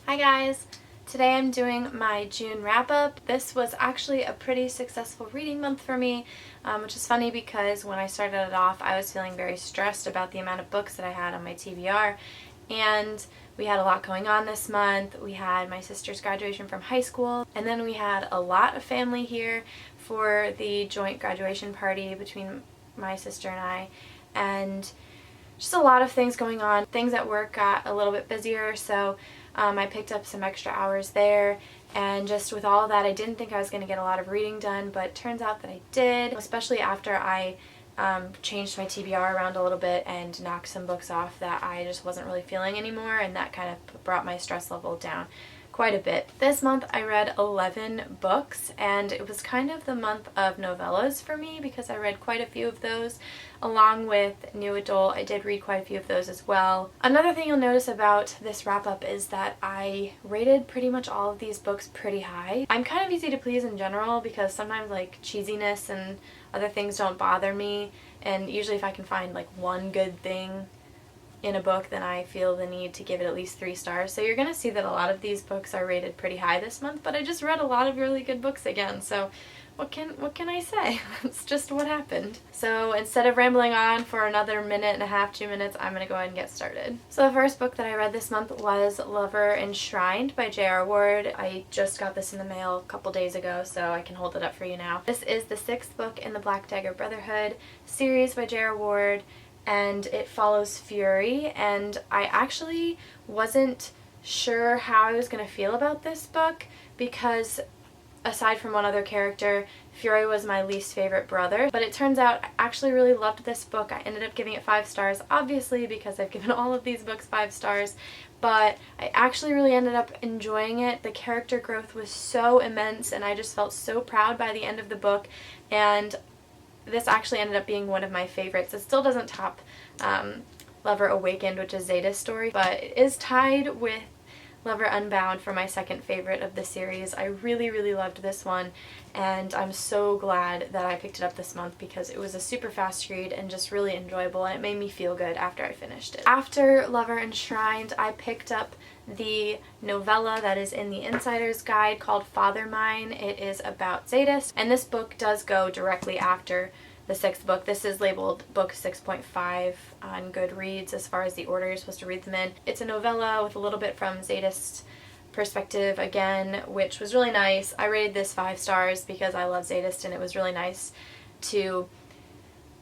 Hi guys! Today I'm doing my June wrap-up. This was actually a pretty successful reading month for me, which is funny because when I started it off I was feeling very stressed about the amount of books that I had on my TBR, and we had a lot going on this month. We had my sister's graduation from high school, and then we had a lot of family here for the joint graduation party between my sister and I, and just a lot of things going on. Things at work got a little bit busier, so I picked up some extra hours there, and just with all of that I didn't think I was going to get a lot of reading done, but it turns out that I did, especially after I changed my TBR around a little bit and knocked some books off that I just wasn't really feeling anymore, and that kind of brought my stress level down quite a bit. This month I read 11 books, and it was kind of the month of novellas for me because I read quite a few of those along with new adult. I did read quite a few of those as well. Another thing you'll notice about this wrap-up is that I rated pretty much all of these books pretty high. I'm kind of easy to please in general because sometimes like cheesiness and other things don't bother me, and usually if I can find like one good thing in a book, then I feel the need to give it at least 3 stars. So you're going to see that a lot of these books are rated pretty high this month, but I just read a lot of really good books again, so what can I say? It's just what happened. So instead of rambling on for another minute and a half, 2 minutes, I'm going to go ahead and get started. So the first book that I read this month was Lover Enshrined by J.R. Ward. I just got this in the mail a couple days ago, so I can hold it up for you now. This is the 6th book in the Black Dagger Brotherhood series by J.R. Ward, and it follows Fury, and I actually wasn't sure how I was going to feel about this book because aside from one other character, Fury was my least favorite brother, but it turns out I actually really loved this book. I ended up giving it 5 stars, obviously because I've given all of these books 5 stars, but I actually really ended up enjoying it. The character growth was so immense, and I just felt so proud by the end of the book, and this actually ended up being one of my favorites. It still doesn't top Lover Awakened, which is Zeta's story, but it is tied with Lover Unbound for my second favorite of the series. I really, really loved this one, and I'm so glad that I picked it up this month because it was a super fast read and just really enjoyable, and it made me feel good after I finished it. After Lover Enshrined, I picked up the novella that is in the Insider's Guide called Father Mine. It is about Zetas, and this book does go directly after the 6th book. This is labeled book 6.5 on Goodreads as far as the order you're supposed to read them in. It's a novella with a little bit from Zeta's perspective again, which was really nice. I rated this 5 stars because I love Zeta, and it was really nice to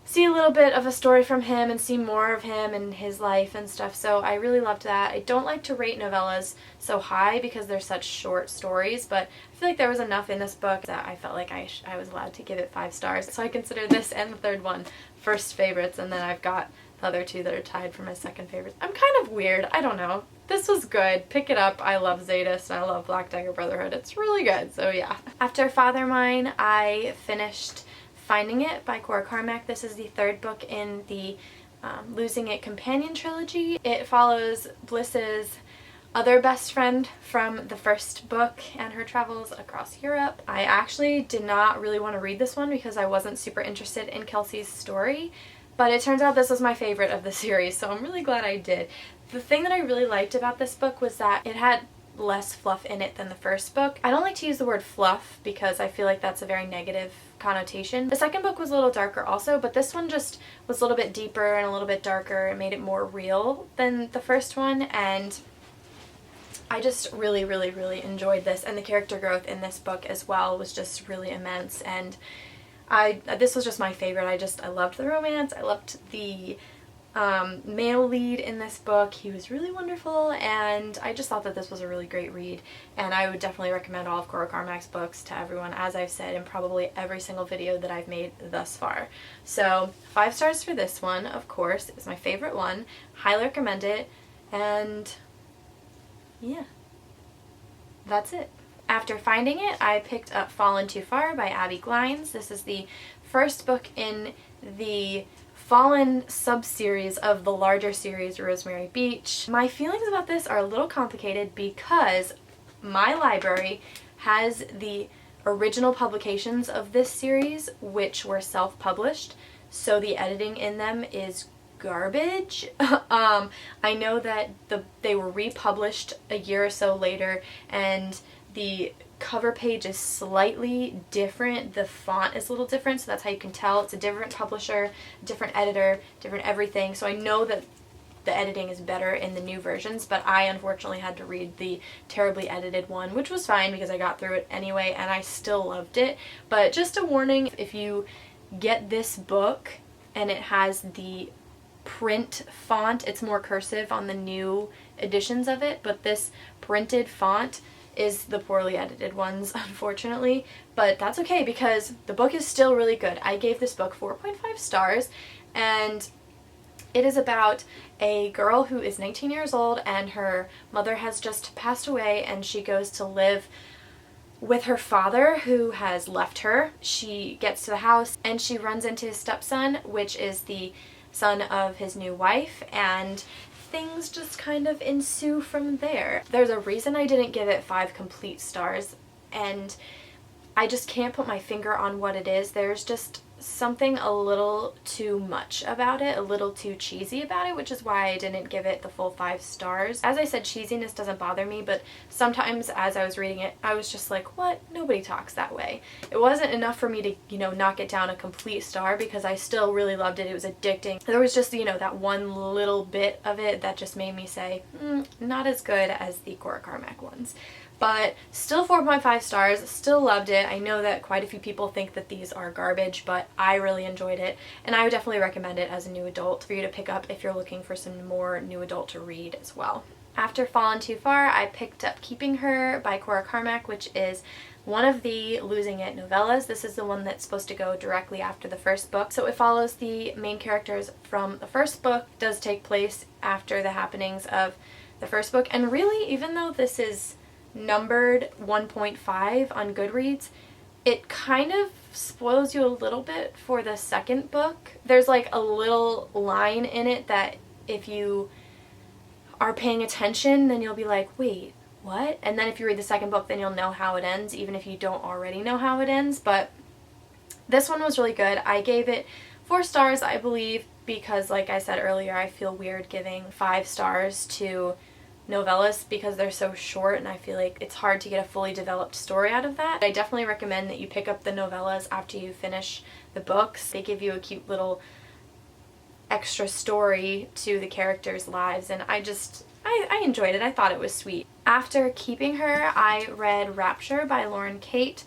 see a little bit of a story from him and see more of him and his life and stuff, so I really loved that. I don't like to rate novellas so high because they're such short stories, but I feel like there was enough in this book that I felt like I was allowed to give it 5 stars. So I consider this and the third one first favorites, and then I've got the other 2 that are tied for my second favorites. I'm kind of weird. I don't know. This was good. Pick it up. I love Zetas and I love Black Dagger Brotherhood. It's really good, so yeah. After Father Mine, I finished Finding It by Cora Carmack. This is the 3rd book in the Losing It companion trilogy. It follows Bliss's other best friend from the 1st book and her travels across Europe. I actually did not really want to read this one because I wasn't super interested in Kelsey's story, but it turns out this was my favorite of the series, so I'm really glad I did. The thing that I really liked about this book was that it had less fluff in it than the 1st book. I don't like to use the word fluff because I feel like that's a very negative connotation. The 2nd book was a little darker also, but this one just was a little bit deeper and a little bit darker. It made it more real than the 1st one, and I just really, really, really enjoyed this, and the character growth in this book as well was just really immense, and this was just my favorite. I loved the romance. I loved the male lead in this book. He was really wonderful, and I just thought that this was a really great read, and I would definitely recommend all of Cora Carmack's books to everyone, as I've said in probably every single video that I've made thus far. So 5 stars for this one, of course. It was my favorite one. Highly recommend it, and yeah, that's it. After Finding It, I picked up Fallen Too Far by Abby Glines. This is the 1st book in the Fallen sub-series of the larger series Rosemary Beach. My feelings about this are a little complicated because my library has the original publications of this series, which were self-published, so the editing in them is garbage. I know that they were republished a year or so later, and the cover page is slightly different. The font is a little different, so that's how you can tell. It's a different publisher, different editor, different everything. So I know that the editing is better in the new versions, but I unfortunately had to read the terribly edited one, which was fine because I got through it anyway and I still loved it. But just a warning, if you get this book and it has the print font, it's more cursive on the new editions of it, but this printed font is the poorly edited ones, unfortunately. But that's okay because the book is still really good. I gave this book 4.5 stars, and it is about a girl who is 19 years old and her mother has just passed away, and she goes to live with her father who has left her. She gets to the house and she runs into his stepson, which is the son of his new wife, and things just kind of ensue from there. There's a reason I didn't give it 5 complete stars, and I just can't put my finger on what it is. There's just something a little too much about it, a little too cheesy about it, which is why I didn't give it the full 5 stars. As I said, cheesiness doesn't bother me, but sometimes as I was reading it, I was just like, what? Nobody talks that way. It wasn't enough for me to, knock it down a complete star because I still really loved it. It was addicting. There was just, that one little bit of it that just made me say, not as good as the Cora Carmack ones. But still 4.5 stars, still loved it. I know that quite a few people think that these are garbage, but I really enjoyed it, and I would definitely recommend it as a new adult for you to pick up if you're looking for some more new adult to read as well. After Fallen Too Far, I picked up Keeping Her by Cora Carmack, which is one of the Losing It novellas. This is the one that's supposed to go directly after the first book. So it follows the main characters from the first book, does take place after the happenings of the first book, and really, even though this is numbered 1.5 on Goodreads, it kind of spoils you a little bit for the second book. There's like a little line in it that if you are paying attention, then you'll be like, wait, what? And then if you read the second book, then you'll know how it ends, even if you don't already know how it ends. But this one was really good. I gave it 4 stars, I believe, because like I said earlier, I feel weird giving 5 stars to novellas because they're so short, and I feel like it's hard to get a fully developed story out of that. I definitely recommend that you pick up the novellas after you finish the books. They give you a cute little extra story to the characters' lives, and I enjoyed it. I thought it was sweet. After Keeping Her, I read Rapture by Lauren Kate.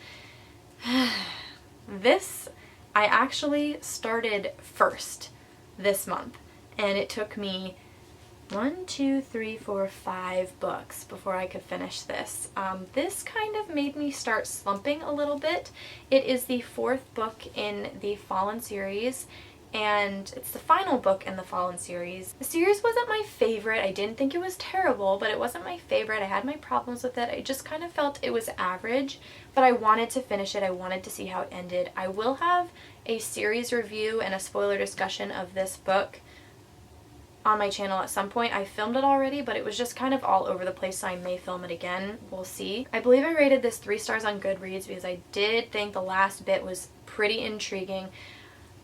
This I actually started first this month, and it took me 5 books before I could finish this. This kind of made me start slumping a little bit. It is the 4th book in the Fallen series, and it's the final book in the Fallen series. The series wasn't my favorite. I didn't think it was terrible, but it wasn't my favorite. I had my problems with it. I just kind of felt it was average, but I wanted to finish it. I wanted to see how it ended. I will have a series review and a spoiler discussion of this book on my channel at some point. I filmed it already, but it was just kind of all over the place, so I may film it again. We'll see. I believe I rated this 3 stars on Goodreads because I did think the last bit was pretty intriguing.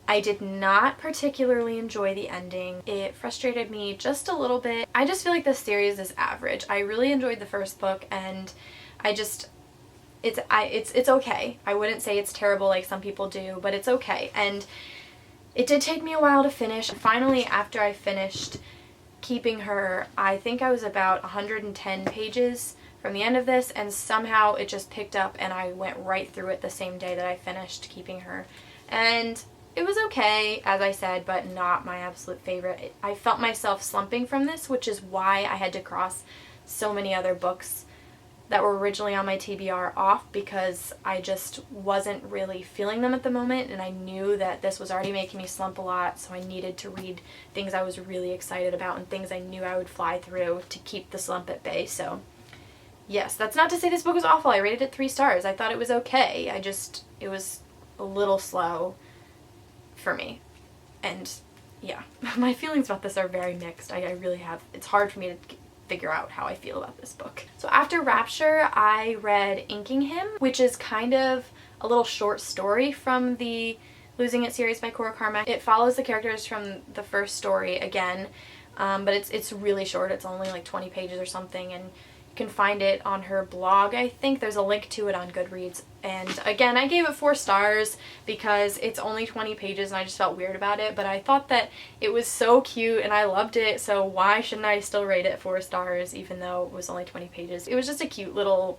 I did not particularly enjoy the ending. It frustrated me just a little bit. I just feel like this series is average. I really enjoyed the first book, and it's okay. I wouldn't say it's terrible like some people do, but it's okay. And it did take me a while to finish. Finally, after I finished Keeping Her, I think I was about 110 pages from the end of this, and somehow it just picked up and I went right through it the same day that I finished Keeping Her. And it was okay, as I said, but not my absolute favorite. I felt myself slumping from this, which is why I had to cross so many other books that were originally on my TBR off, because I just wasn't really feeling them at the moment, and I knew that this was already making me slump a lot, so I needed to read things I was really excited about and things I knew I would fly through to keep the slump at bay. So yes, that's not to say this book was awful. I rated it 3 stars. I thought it was okay. It was a little slow for me. And yeah, my feelings about this are very mixed. I really have, it's hard for me to figure out how I feel about this book. So after Rapture, I read Inking Him, which is kind of a little short story from the Losing It series by Cora Carmack. It follows the characters from the first story again, but it's really short. It's only like 20 pages or something, and you can find it on her blog, I think. There's a link to it on Goodreads. And again, I gave it 4 stars because it's only 20 pages and I just felt weird about it, but I thought that it was so cute and I loved it, so why shouldn't I still rate it 4 stars even though it was only 20 pages? It was just a cute little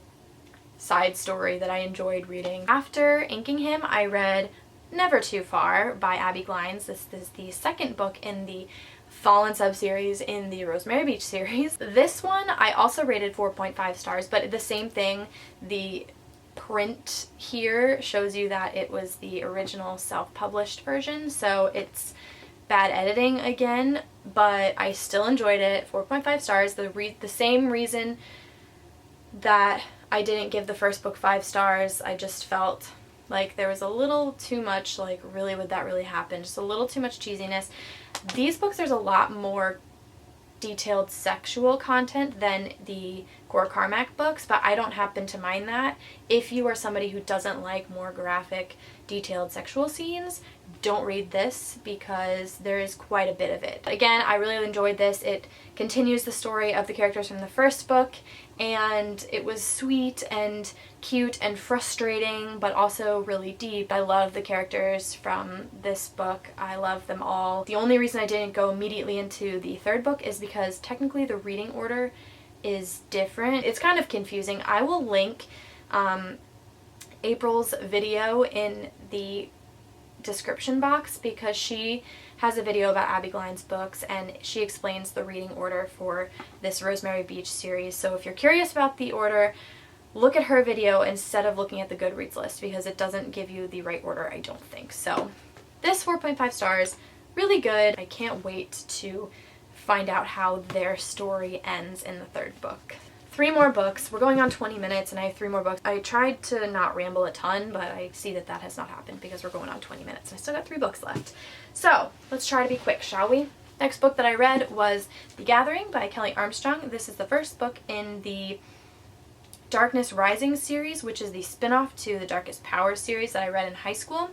side story that I enjoyed reading. After inking him, I read Never Too Far by Abby Glines. This is the second book in the Fallen sub-series in the Rosemary Beach series. This one I also rated 4.5 stars, but the same thing. The print here shows you that it was the original self-published version, so it's bad editing again, but I still enjoyed it. 4.5 stars. The same reason that I didn't give the first book 5 stars. I just felt like there was a little too much, like, really, would that really happen? Just a little too much cheesiness. These books, there's a lot more detailed sexual content than the Cora Carmack books, but I don't happen to mind that. If you are somebody who doesn't like more graphic, detailed sexual scenes, don't read this because there is quite a bit of it. Again, I really enjoyed this. It continues the story of the characters from the first book, and it was sweet and cute and frustrating, but also really deep. I love the characters from this book. I love them all. The only reason I didn't go immediately into the third book is because technically the reading order is different. It's kind of confusing. I will link April's video in the description box because she has a video about Abby Glines books and she explains the reading order for this Rosemary Beach series. So if you're curious about the order, look at her video instead of looking at the Goodreads list because it doesn't give you the right order, I don't think. So this 4.5 stars, really good. I can't wait to find out how their story ends in the third book. 3 more books. We're going on 20 minutes and I have 3 more books. I tried to not ramble a ton, but I see that that has not happened because we're going on 20 minutes. I still got 3 books left. So let's try to be quick, shall we? Next book that I read was The Gathering by Kelly Armstrong. This is the first book in the Darkness Rising series, which is the spin-off to the Darkest Power series that I read in high school.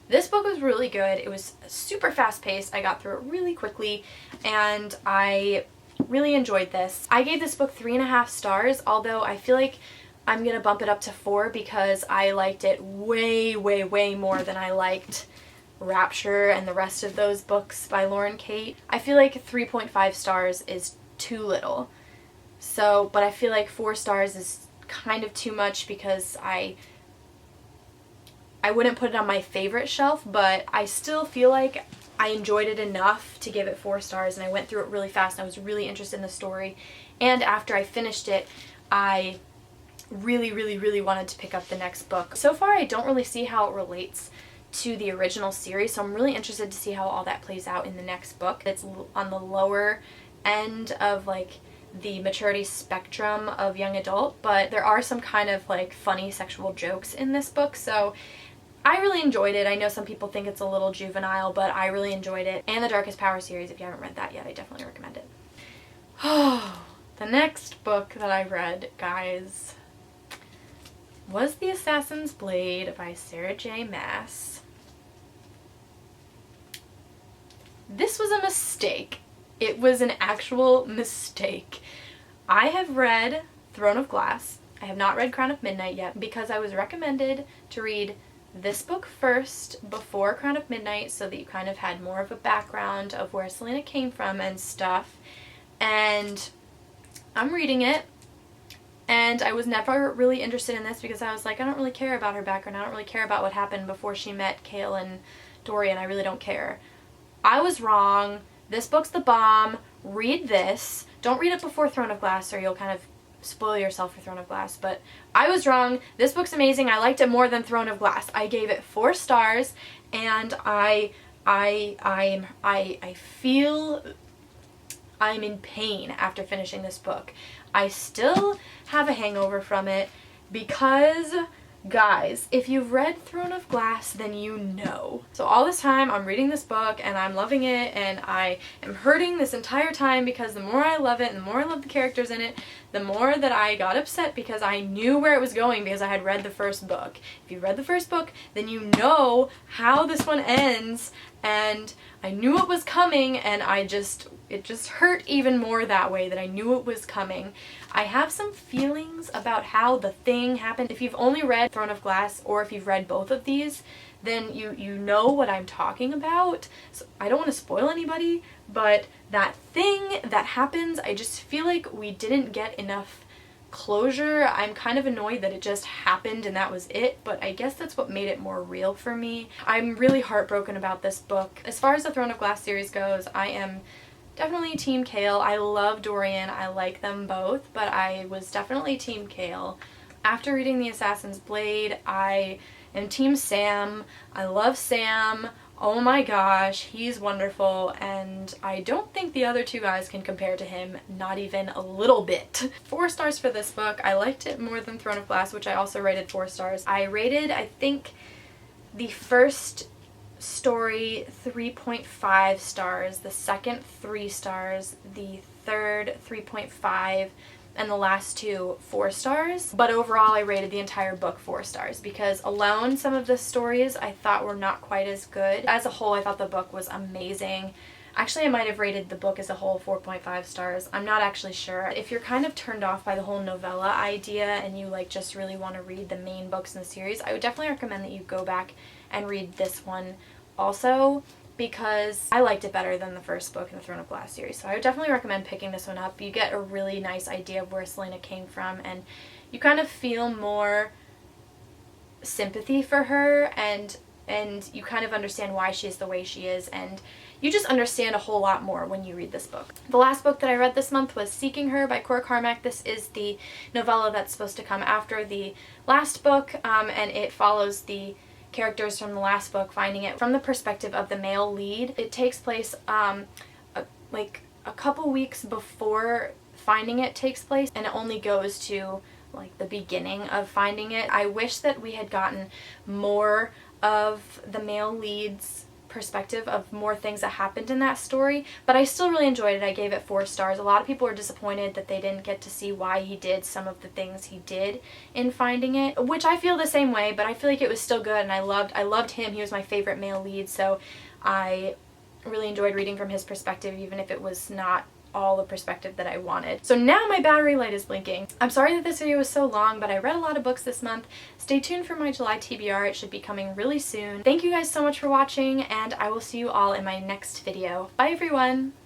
This book was really good. It was super fast-paced. I got through it really quickly and I really enjoyed this. I gave this book 3.5 stars, although I feel like I'm gonna bump it up to 4 because I liked it way, way, way more than I liked Rapture and the rest of those books by Lauren Kate. I feel like 3.5 stars is too little. So, but I feel like 4 stars is kind of too much because I wouldn't put it on my favorite shelf, but I still feel like I enjoyed it enough to give it 4 stars, and I went through it really fast and I was really interested in the story. And after I finished it, I really, really, really wanted to pick up the next book. So far, I don't really see how it relates to the original series, so I'm really interested to see how all that plays out in the next book. It's on the lower end of like the maturity spectrum of young adult, but there are some kind of like funny sexual jokes in this book, so I really enjoyed it. I know some people think it's a little juvenile, but I really enjoyed it. And the Darkest Power series, if you haven't read that yet, I definitely recommend it. Oh, the next book that I read, guys, was The Assassin's Blade by Sarah J. Maas. This was a mistake. It was an actual mistake. I have read Throne of Glass. I have not read Crown of Midnight yet because I was recommended to read this book first before Crown of Midnight so that you kind of had more of a background of where Selena came from and stuff. And I'm reading it and I was never really interested in this because I was like, I don't really care about her background. I don't really care about what happened before she met Cale and Dorian. I really don't care. I was wrong. This book's the bomb. Read this. Don't read it before Throne of Glass or you'll kind of spoil yourself for Throne of Glass, but I was wrong. This book's amazing. I liked it more than Throne of Glass. I gave it 4 stars and I feel I'm in pain after finishing this book. I still have a hangover from it because Guys, if you've read Throne of Glass, then you know. So all this time I'm reading this book and I'm loving it, and I am hurting this entire time because the more I love it and the more I love the characters in it, the more that I got upset because I knew where it was going because I had read the first book. If you read the first book, then you know how this one ends, and I knew it was coming, and it just hurt even more that way, that I knew it was coming. I have some feelings about how the thing happened. If you've only read Throne of Glass, or if you've read both of these, then you know what I'm talking about. So I don't want to spoil anybody, but that thing that happens, I just feel like we didn't get enough closure. I'm kind of annoyed that it just happened and that was it, but I guess that's what made it more real for me. I'm really heartbroken about this book. As far as the Throne of Glass series goes, I am definitely Team Kale. I love Dorian. I like them both, but I was definitely Team Kale. After reading The Assassin's Blade, I am Team Sam. I love Sam. Oh my gosh, he's wonderful, and I don't think the other two guys can compare to him, not even a little bit. 4 stars for this book. I liked it more than Throne of Glass, which I also rated 4 stars. I rated, I think, the first story 3.5 stars, the second 3 stars, the third 3.5, and the last 2 4 stars. But overall I rated the entire book 4 stars because alone some of the stories I thought were not quite as good. As a whole, I thought the book was amazing. Actually, I might have rated the book as a whole 4.5 stars. I'm not actually sure. If you're kind of turned off by the whole novella idea and you like just really want to read the main books in the series, I would definitely recommend that you go back and read this one also, because I liked it better than the first book in the Throne of Glass series. So I would definitely recommend picking this one up. You get a really nice idea of where Selena came from, and you kind of feel more sympathy for her, and you kind of understand why she is the way she is, and you just understand a whole lot more when you read this book. The last book that I read this month was Seeking Her by Cora Carmack. This is the novella that's supposed to come after the last book, and it follows the characters from the last book finding it from the perspective of the male lead. It takes place like a couple weeks before finding it takes place, and it only goes to like the beginning of finding it. I wish that we had gotten more of the male lead's perspective of more things that happened in that story, but I still really enjoyed it. I gave it 4 stars. A lot of people were disappointed that they didn't get to see why he did some of the things he did in Finding It, which I feel the same way, but I feel like it was still good, and I loved him. He was my favorite male lead, so I really enjoyed reading from his perspective, even if it was not all the perspective that I wanted. So now my battery light is blinking. I'm sorry that this video was so long, but I read a lot of books this month. Stay tuned for my July TBR. It should be coming really soon. Thank you guys so much for watching, and I will see you all in my next video. Bye everyone!